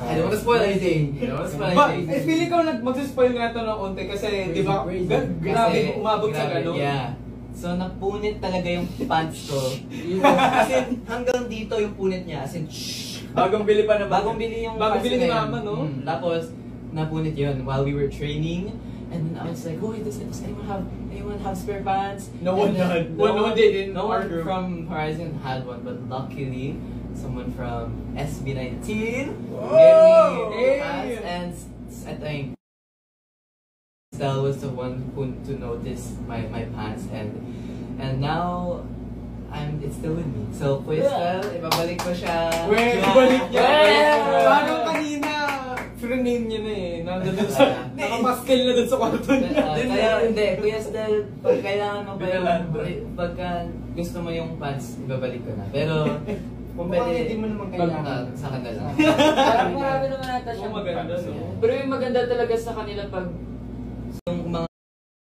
I don't wanna spoil anything. Feeling ko mag-spoil nga ito ng konti kasi, di ba, grabe umabot sa gano'n. Yeah. So, napunit talaga yung pants ko. Kasi hanggang dito yung punit niya. As in, bagong bili pa na ba? Bagong bili yung bagong bili ni mama, no? Tapos, napunit yun while we were training. And then I was like, oh, does anyone have spare pants? No one did. No one from Horizon had one, but luckily, someone from SB19 gave me pants, and I think Stella was the one who to notice my pants, and now it's still with me. So, Kuya Stella, ibabalik ko siya. Ibabalik niya! Parang kanina, name niya na eh. Nakamaskel na dun sa kwarto niya. Kaya hindi, Kuya Stella, pag kailangan mo pa yung, pagka gusto mo yung pants, ibabalik ko na. Pero, kung pwede, hindi mo naman kailangan. Sa kanila lang. Parang marami naman ata siyang maganda, no? Pero yung maganda talaga sa kanila pag